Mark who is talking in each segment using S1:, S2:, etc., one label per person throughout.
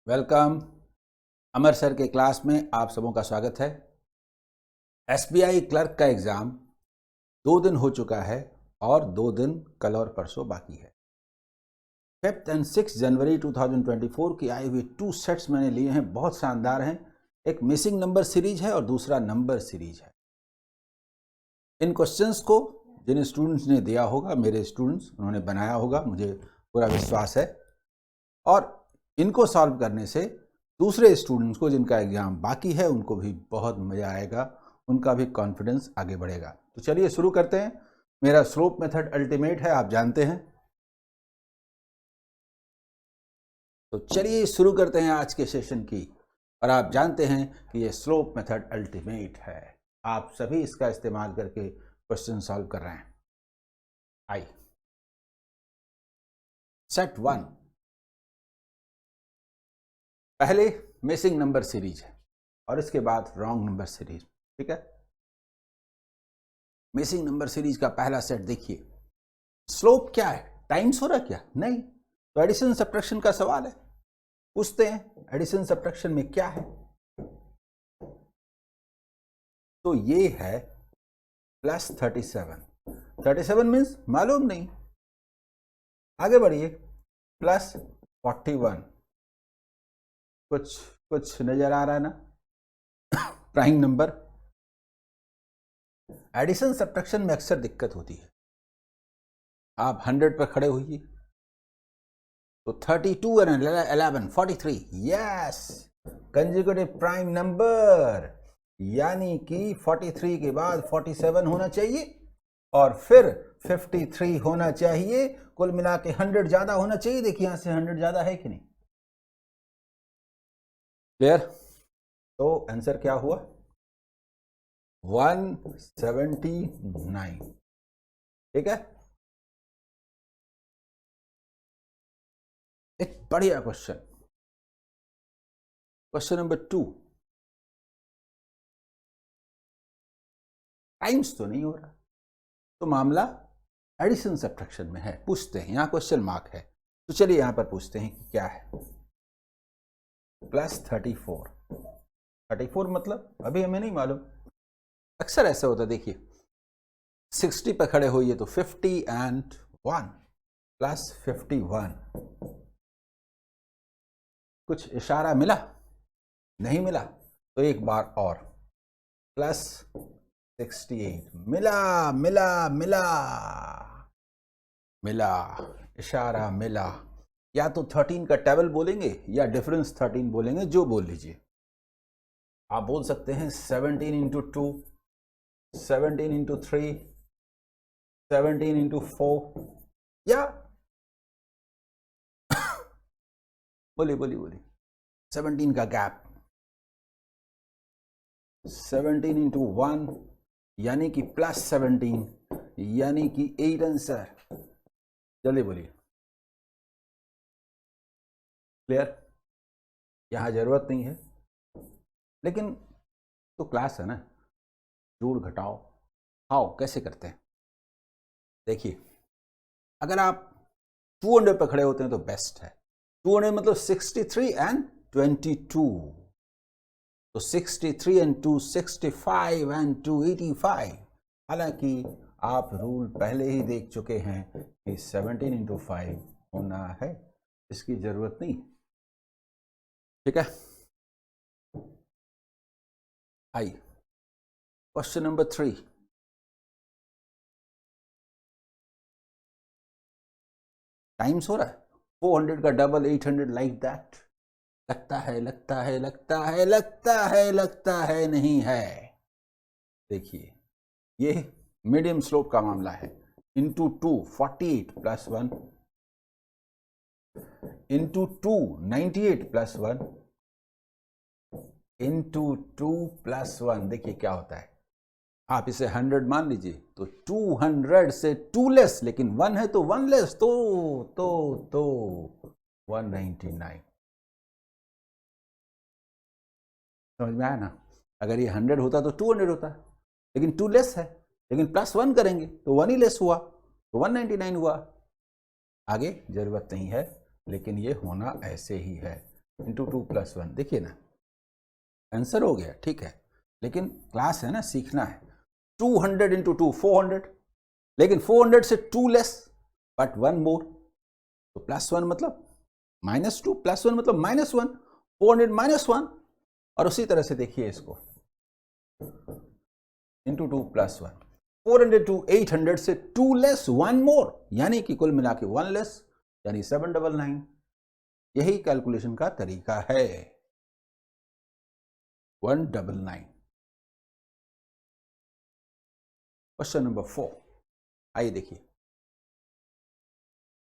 S1: Welcome. अमर sir के class में आप सबों का स्वागत है। एसबीआई क्लर्क का एग्ज़ाम 2 दिन हो चुका है और 2 दिन कल और परसों बाकी है। 5 और 6 जनवरी 2024 की आई हुई 2 सेट्स मैंने लिए हैं, बहुत शानदार हैं। एक मिसिंग नंबर सीरीज है और दूसरा नंबर सीरीज है। इन क्वेश्चंस को जिन स्टूडेंट्स ने दिया होगा, मेरे स्टूडेंट्स, उन्होंने बनाया होगा, मुझे पूरा विश्वास है। और इनको सॉल्व करने से दूसरे स्टूडेंट्स को जिनका एग्जाम बाकी है उनको भी बहुत मज़ा आएगा, उनका भी कॉन्फिडेंस आगे बढ़ेगा। तो चलिए शुरू करते हैं। मेरा स्लोप मेथड अल्टीमेट है, आप जानते हैं। तो चलिए शुरू करते हैं आज के सेशन की। और आप जानते हैं कि ये स्लोप मेथड अल्टीमेट है, आप सभी इसका इस्तेमाल करके क्वेश्चन सॉल्व कर रहे हैं। आई सेट 1 पहले मिसिंग नंबर सीरीज है और इसके बाद रॉन्ग नंबर सीरीज। ठीक है, मिसिंग नंबर सीरीज का पहला सेट देखिए। स्लोप क्या है? टाइम्स हो रहा क्या? नहीं, तो एडिशन सब्ट्रैक्शन का सवाल है। पूछते हैं एडिशन सब्ट्रैक्शन में क्या है। तो ये है प्लस 37 मीन्स मालूम नहीं। आगे बढ़िए, प्लस 41, कुछ नजर आ रहा है ना? Prime number. एडिशन सब्ट्रैक्शन में अक्सर दिक्कत होती है। आप 100 पर खड़े होइए तो 32 और 11 43, यस, कंजुगेटिव प्राइम नंबर, यानी कि 43 के बाद 47 होना चाहिए और फिर 53 होना चाहिए। कुल मिला के 100 ज्यादा होना चाहिए। देखिए यहां से 100 ज्यादा है कि नहीं? क्लियर? तो आंसर क्या हुआ? 179। ठीक है, एक बढ़िया क्वेश्चन। क्वेश्चन नंबर 2, टाइम्स तो नहीं हो रहा, तो मामला एडिशन सब्ट्रैक्शन में है। पूछते हैं, यहां क्वेश्चन मार्क है, तो चलिए यहां पर पूछते हैं कि क्या है। प्लस 34 मतलब अभी हमें नहीं मालूम। अक्सर ऐसा होता है, देखिए 60 पर खड़े होइए तो 50 and 1 प्लस 51। कुछ इशारा मिला? नहीं मिला तो एक बार और, प्लस 68। मिला मिला मिला मिला, इशारा मिला। या तो 13 का टेबल बोलेंगे या डिफरेंस 13 बोलेंगे, जो बोल लीजिए। आप बोल सकते हैं 17 इंटू 2, 17 इंटू 3, 17 इंटू 4, या बोलिए 17 का गैप, 17 इंटू 1 यानी कि प्लस 17, यानी कि 8 आंसर। जल्दी बोलिए। क्लियर? यहां जरूरत नहीं है, लेकिन तो क्लास है ना, जोड़ घटाओ हाउ कैसे करते हैं। देखिए, अगर आप 200 पर खड़े होते हैं तो बेस्ट है। 200 मतलब 63 and 22, तो 63 and 2 65 and 2 85। हालांकि आप रूल पहले ही देख चुके हैं कि 17 इंटू 5 होना है, इसकी जरूरत नहीं। ठीक है, आई क्वेश्चन नंबर 3। टाइम्स हो रहा है, 400 का डबल 800, लाइक दैट। लगता है नहीं है। देखिए, ये मीडियम स्लोप का मामला है। Into 2 48 plus 1, into 2 98 plus 1, into 2 plus 1। देखिए क्या होता है, आप इसे 100 मान लीजिए तो 200 से 2 लेस, लेकिन 1 है तो 1 लेस, तो 199। समझ में आया ना? अगर ये 100 होता तो 200 होता, लेकिन 2 लेस है, लेकिन प्लस 1 करेंगे तो 1 ही लेस हुआ, तो 199 हुआ। आगे जरूरत नहीं है, लेकिन ये होना ऐसे ही है। इंटू 2 + 1, देखिए ना आंसर हो गया, ठीक है, लेकिन क्लास है ना, सीखना है। 200 इंटू 2 400, लेकिन 400 से 2 लेस बट 1 मोर, तो +1 मतलब -2, +1 मतलब -1, 400 -1। और उसी तरह से देखिए इसको, इंटू 2 + 1, 400 टू 800 से 2 लेस 1 मोर, यानी कि कुल मिला के 1 लेस, यानी 799। यही कैलकुलेशन का तरीका है, 199। क्वेश्चन नंबर 4, आइए देखिए।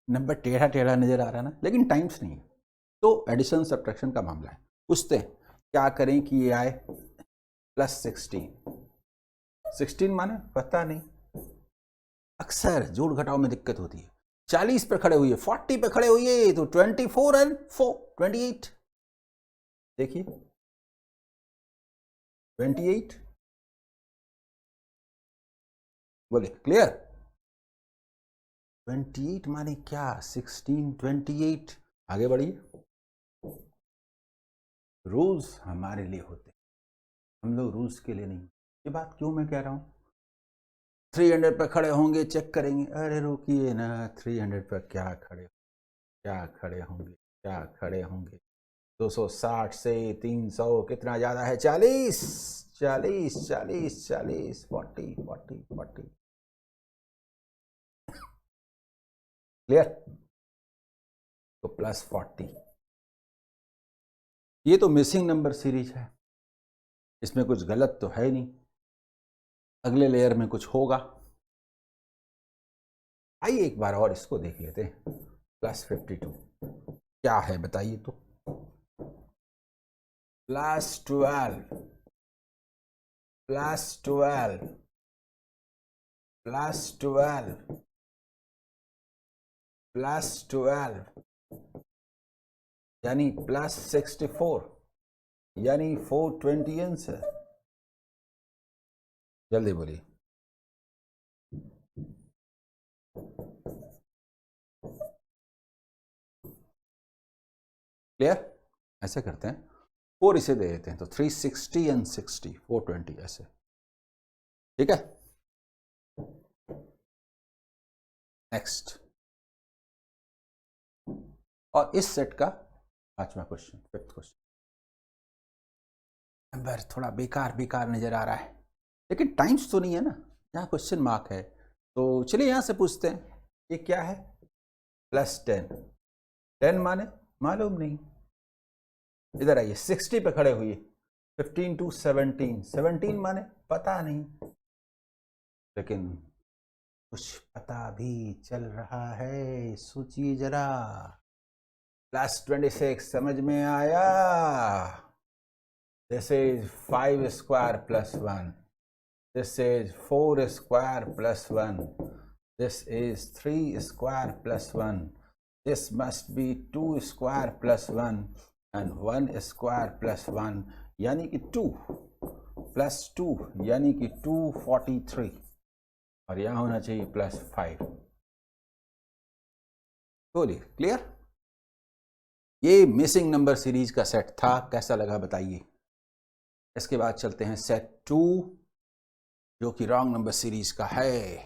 S1: नंबर टेढ़ा टेढ़ा नजर आ रहा है ना, लेकिन टाइम्स नहीं है, तो एडिशन सब्ट्रैक्शन का मामला है। पूछते हैं क्या करें कि ये आए +16, 16 माने पता नहीं, अक्सर जोड़ घटाव में दिक्कत होती है। 40 पे खड़े हुए, 40 पे खड़े हुए, तो 24 और 4 28, देखिए 28, बोले क्लियर। 28 माने क्या, 16 28। आगे बढ़िए, रूल्स हमारे लिए होते हैं, हम लोग रूल्स के लिए नहीं। ये बात क्यों मैं कह रहा हूं, 300 पे खड़े होंगे, चेक करेंगे, अरे रुकिए ना, 300 पे क्या खड़े होंगे, क्या खड़े होंगे। 260 से 300 कितना ज्यादा है, 40 40 40 40 40 40 40, क्लियर। तो +40, ये तो मिसिंग नंबर सीरीज है, इसमें कुछ गलत तो है नहीं, अगले लेयर में कुछ होगा। आइए एक बार और इसको देख लेते हैं, +52 क्या है बताइए तो। +12 +12 +12 +12, यानी +64, यानी 420 आंसर। जल्दी बोलिए, क्लियर। ऐसे करते हैं, 4 इसे दे देते हैं, तो 360 एंड 60 420 ऐसे, ठीक है। नेक्स्ट, और इस सेट का 5वां क्वेश्चन, 5th क्वेश्चन। नंबर थोड़ा बेकार बेकार नजर आ रहा है, लेकिन टाइम्स तो नहीं है ना, यहाँ क्वेश्चन मार्क है, तो चलिए यहां से पूछते हैं, ये क्या है, +10, 10 माने मालूम नहीं। इधर आइए, 60 पे खड़े हुए, 15 टू 17, 17 माने पता नहीं, लेकिन कुछ पता भी चल रहा है, सोचिए जरा। +26 समझ में आया, this is 5 square +1, this is 4 square +1, this is 3 square +1, this must be 2 square +1 and 1 square +1, यानी कि 2 + 2 यानी कि 243, और यहां होना चाहिए +5। बोलिए क्लियर। ये मिसिंग नंबर सीरीज का सेट था, कैसा लगा बताइए। इसके बाद चलते हैं सेट 2, जो कि रॉन्ग नंबर सीरीज का है।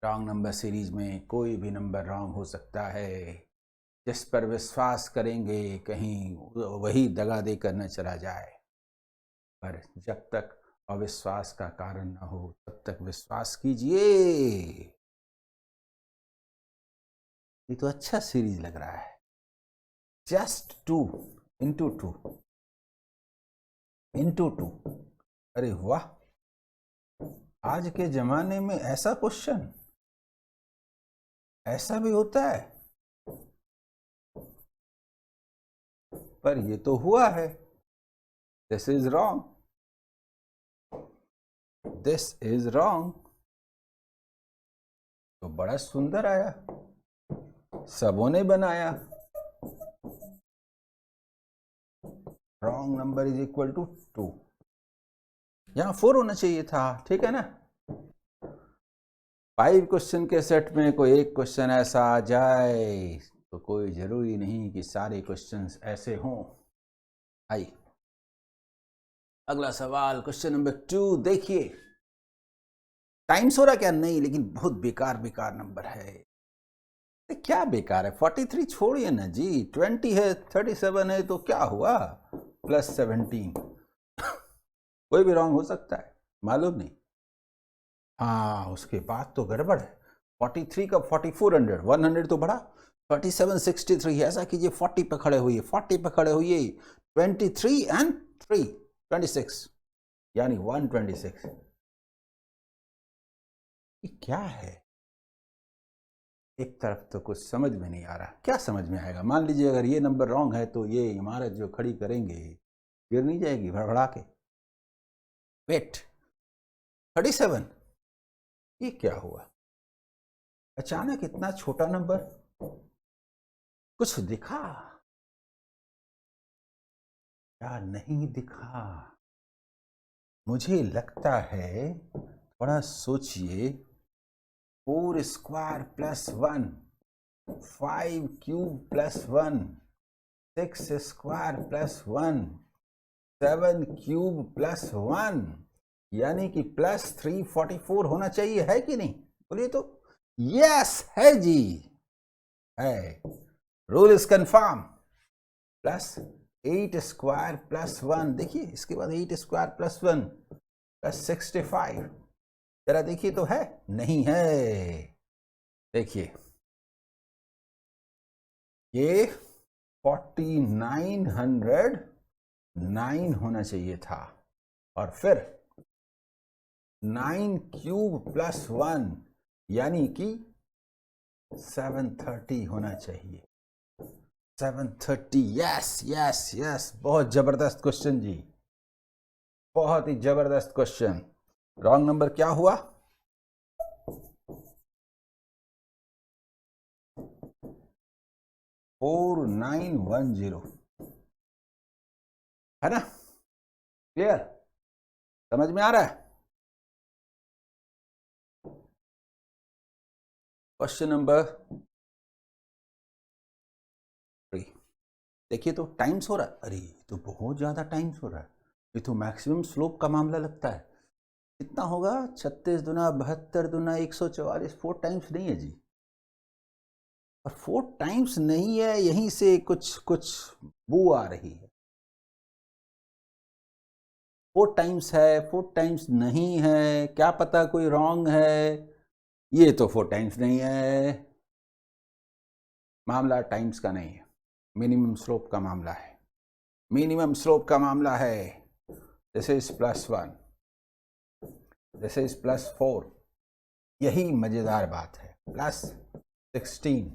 S1: रॉन्ग नंबर सीरीज में कोई भी नंबर रॉन्ग हो सकता है, जिस पर विश्वास करेंगे कहीं वही दगा देकर न चला जाए, पर जब तक अविश्वास का कारण न हो तब तक विश्वास कीजिए। ये तो अच्छा सीरीज लग रहा है, जस्ट 2 इंटू 2 इंटू 2, अरे वाह, आज के जमाने में ऐसा क्वेश्चन, ऐसा भी होता है, पर ये तो हुआ है। This is wrong, this is wrong, तो बड़ा सुंदर आया, सबों ने बनाया। Wrong number is equal to 2, यहां 4 होना चाहिए था, ठीक है ना। 5 क्वेश्चन के सेट में कोई एक क्वेश्चन ऐसा आ जाए तो कोई ज़रूरी नहीं कि सारे क्वेश्चंस ऐसे हों। आइए अगला सवाल, क्वेश्चन नंबर 2 देखिए। टाइम्स हो रहा क्या? नहीं, लेकिन बहुत बेकार बेकार नंबर है। क्या बेकार है? 43 छोड़िए ना जी, 20 है, 37 है, तो क्या हुआ? प्लस 17 कोई भी रॉन्ग हो सकता है, मालूम नहीं। हाँ, उसके बाद तो गड़बड़ है। 43 का 4400, 100 तो बढ़ा। 3763, ऐसा कीजिए 40 पे खड़े हुई, 40 पे खड़े हुई, 23 एंड 3 26, यानी 126। ये क्या है? एक तरफ तो कुछ समझ में नहीं आ रहा, क्या समझ में आएगा? मान लीजिए अगर ये नंबर रॉन्ग है तो ये इमारत जो खड़ी करेंगे गिर नहीं जाएगी भड़बड़ा के? वेट, 37, ये क्या हुआ? अचानक इतना छोटा नंबर, कुछ दिखा या नहीं दिखा? मुझे लगता है, थोड़ा सोचिए। 4 square plus 1, 5 cube plus 1, 6 square plus 1, 7 cube plus 1, यानी कि प्लस 344 होना चाहिए, है कि नहीं? बोलिए तो। यस है जी, है। Rule is confirm. Plus 8 square plus 1, देखिए इसके बाद 8 स्क्वायर प्लस 1 प्लस 65, जरा देखिए तो है? नहीं है। देखिए ये 4909 होना चाहिए था, और फिर 9 क्यूब प्लस 1, यानी कि 730 होना चाहिए। 730, यस यस यस। बहुत जबरदस्त क्वेश्चन जी, बहुत ही जबरदस्त क्वेश्चन। रॉन्ग नंबर क्या हुआ? फोर 4910, है ना? क्लियर? समझ में आ रहा है? क्वेश्चन नंबर 3 देखिए तो। टाइम्स हो रहा है? अरे तो बहुत ज्यादा टाइम्स हो रहा है, ये तो मैक्सिमम स्लोप का मामला लगता है। कितना होगा? 36 दुना 72 दुना 144, 4 टाइम्स नहीं है जी। और 4 टाइम्स नहीं है, यहीं से कुछ कुछ बू आ रही है। 4 टाइम्स है, 4 टाइम्स नहीं है, क्या पता कोई रॉन्ग है। ये तो 4 टाइम्स नहीं है, मामला टाइम्स का नहीं है, मिनिमम स्लोप का मामला है। मिनिमम स्लोप का मामला है। This is plus 1, this is plus 4, यही मजेदार बात है। प्लस 16,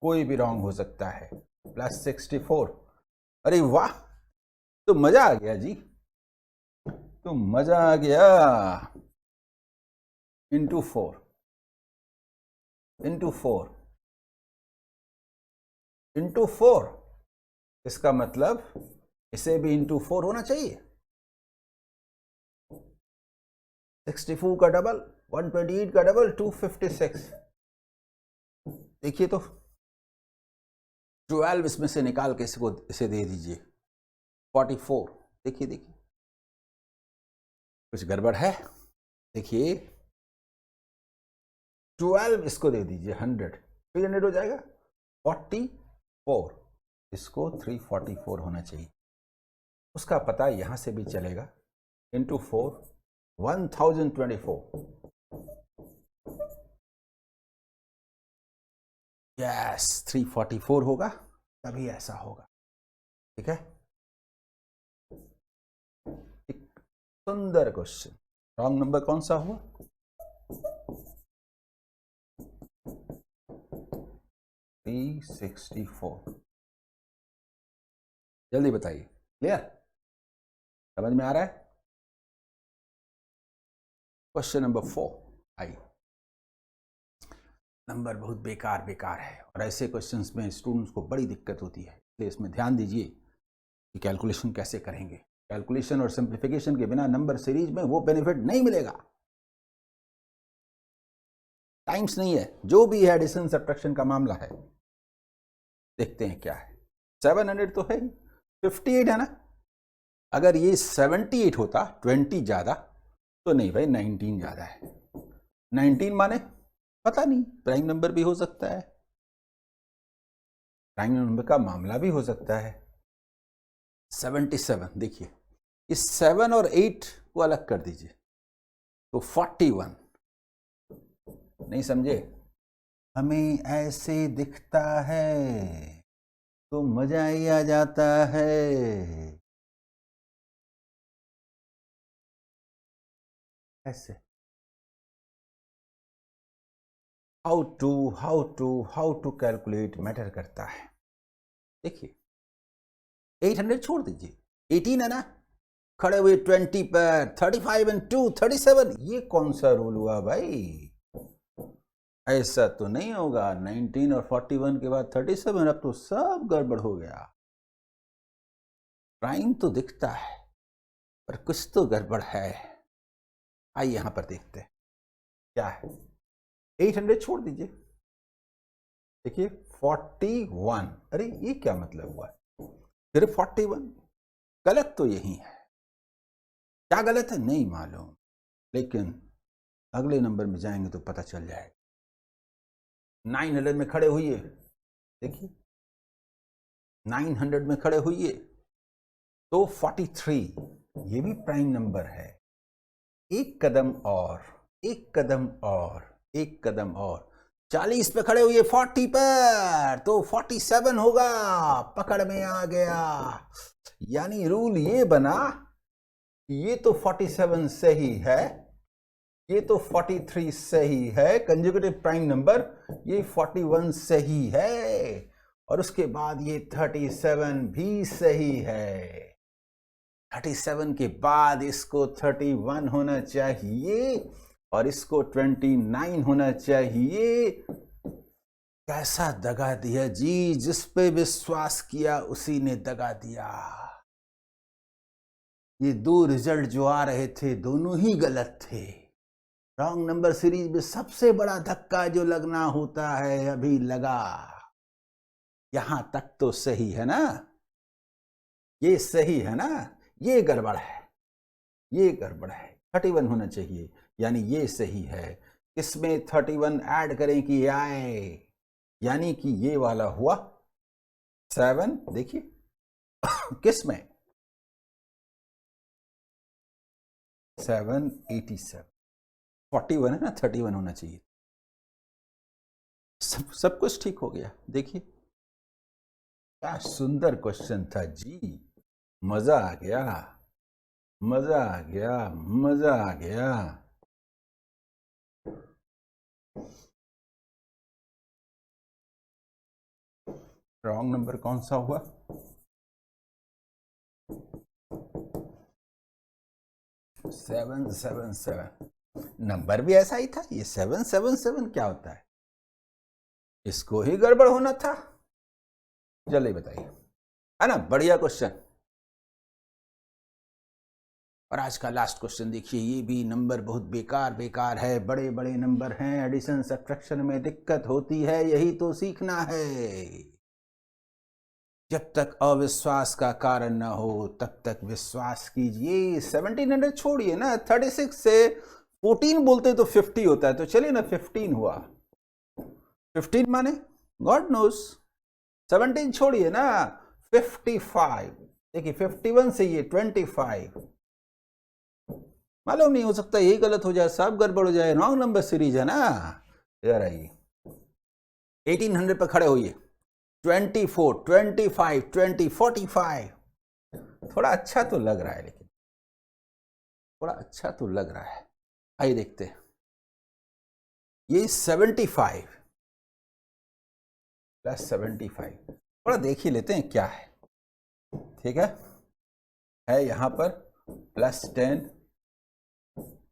S1: कोई भी रॉन्ग हो सकता है। प्लस 64, अरे वाह, तो मजा आ गया जी, तो मजा आ गया। इंटू 4, इंटू 4, इंटू 4, इसका मतलब इसे भी इंटू 4 होना चाहिए। 64 का डबल, 128 का डबल, 256। देखिए तो 12 इसमें से निकाल के इसको इसे दे दीजिए 44। देखिए देखिए कुछ गड़बड़ है। देखिए 12 इसको दे दीजिए 100, 300 हो जाएगा। 44, इसको 344 होना चाहिए, उसका पता यहां से भी चलेगा। इंटू 4, 1024, यस 344 होगा, तभी ऐसा होगा। ठीक है, एक सुंदर क्वेश्चन। रॉन्ग नंबर कौन सा हुआ? 364। जल्दी बताइए, क्लियर? समझ में आ रहा है? क्वेश्चन नंबर 4 आइए। नंबर बहुत बेकार बेकार है, और ऐसे क्वेश्चंस में स्टूडेंट्स को बड़ी दिक्कत होती है, इसलिए इसमें ध्यान दीजिए कि कैलकुलेशन कैसे करेंगे। कैलकुलेशन और सिंप्लीफिकेशन के बिना नंबर सीरीज में वो बेनिफिट नहीं मिलेगा। टाइम्स नहीं है, जो भी है एडिशन सब्ट्रैक्शन का मामला है। देखते हैं क्या है। 700 तो है ही, 58 है ना। अगर ये 78 होता, 20 ज्यादा, तो नहीं भाई 19 ज्यादा है। 19 माने पता नहीं, प्राइम नंबर भी हो सकता है, प्राइम नंबर का मामला भी हो सकता है। 77 देखिए, इस 7 और 8 को अलग कर दीजिए तो 41। नहीं समझे? हमें ऐसे दिखता है तो मजा ही आ जाता है। ऐसे हाउ टू कैलकुलेट मैटर करता है। देखिए 800 छोड़ दीजिए, 18 है ना, खड़े हुए 20 पर, 35 एंड 2 37। ये कौन सा रूल हुआ भाई? ऐसा तो नहीं होगा। 19 और 41 के बाद 37, अब तो सब गड़बड़ हो गया। प्राइम तो दिखता है पर कुछ तो गड़बड़ है। आइए यहां पर देखते हैं क्या है। 800 छोड़ दीजिए, देखिए 41। अरे ये क्या मतलब हुआ? सिर्फ 41? गलत तो यही है। क्या गलत है नहीं मालूम, लेकिन अगले नंबर में जाएंगे तो पता चल जाएगा। 900 में खड़े हुइए, देखिए 900 में खड़े हुइए तो 43, ये भी प्राइम नंबर है। एक कदम और, एक कदम और, एक कदम और, 40 पे खड़े हुए 40 पर तो 47 होगा। पकड़ में आ गया। यानी रूल ये बना, ये तो 47 सही है, ये तो 43 सही है, कंजुगेटिव प्राइम नंबर, ये 41 सही है, और उसके बाद ये 37 भी सही है। 37 के बाद इसको 31 होना चाहिए और इसको 29 होना चाहिए। कैसा दगा दिया जी, जिस पे विश्वास किया उसी ने दगा दिया। ये दो रिजल्ट जो आ रहे थे दोनों ही गलत थे। रॉन्ग नंबर सीरीज में सबसे बड़ा धक्का जो लगना होता है अभी लगा। यहां तक तो सही है ना, ये सही है ना, ये गड़बड़ है, ये गड़बड़ है। 31 होना चाहिए, यानी ये सही है। इसमें 31 ऐड करें कि आए, यानी कि ये वाला हुआ 7। देखिए किस में 787, 41 है ना, 31 होना चाहिए। सब कुछ ठीक हो गया। देखिए क्या सुंदर क्वेश्चन था जी, मजा आ गया, मजा आ गया, मजा आ गया। रॉन्ग नंबर कौन सा हुआ? 777। नंबर भी ऐसा ही था, ये 777 क्या होता है? इसको ही गड़बड़ होना था। जल्दी बताइए, है ना? बढ़िया क्वेश्चन। और आज का लास्ट क्वेश्चन देखिए, ये भी नंबर बहुत बेकार है। बड़े बड़े नंबर हैं, एडिशन सब्ट्रैक्शन में दिक्कत होती है, यही तो सीखना है। जब तक अविश्वास का कारण ना हो तब तक विश्वास कीजिए। 1700 छोड़िए ना, 36 से 14 बोलते तो 50 होता है, तो चलिए ना 15 हुआ। 15 माने गॉड नोस। 17 छोड़िए ना, 55। देखिए 51 से ये 25, मालूम नहीं, हो सकता यही गलत हो जाए, सब गड़बड़ हो जाए, रॉन्ग नंबर सीरीज है ना। इधर आइए, 1800 पर खड़े होइए, 24, 25, 20, 45। थोड़ा अच्छा तो लग रहा है, लेकिन थोड़ा अच्छा तो लग रहा है। आइए देखते हैं, ये 75 प्लस 75, थोड़ा देख ही लेते हैं क्या है। ठीक है यहां पर +10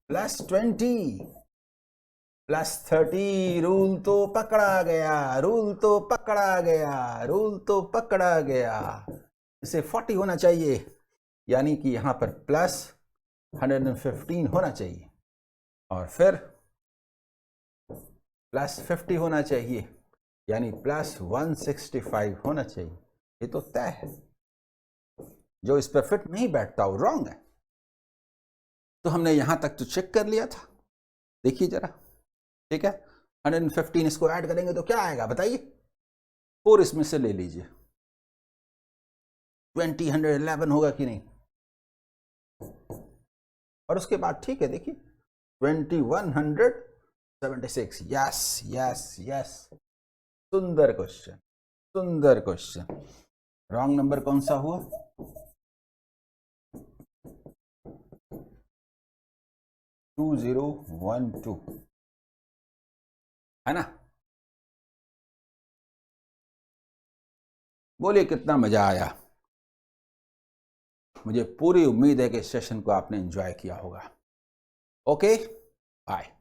S1: +20 +30। रूल तो पकड़ा गया, रूल तो पकड़ा गया, रूल तो पकड़ा गया। इसे 40 होना चाहिए, यानी कि यहां पर +115 होना चाहिए, और फिर +50 होना चाहिए, यानी प्लस 165 होना चाहिए। ये तो तय है, जो इस पर फिट नहीं बैठता वो रॉन्ग है। तो हमने यहां तक तो चेक कर लिया था, देखिए जरा, ठीक है। 115 इसको ऐड करेंगे तो क्या आएगा बताइए, 4 इसमें से ले लीजिए, 111 होगा कि नहीं। और उसके बाद ठीक है, देखिए 2176। यस यस यस, सुंदर क्वेश्चन, सुंदर क्वेश्चन। रॉन्ग नंबर कौन सा हुआ, 2012 है ना। बोलिए कितना मजा आया। मुझे पूरी उम्मीद है कि इस सेशन को आपने एंजॉय किया होगा। Okay, bye.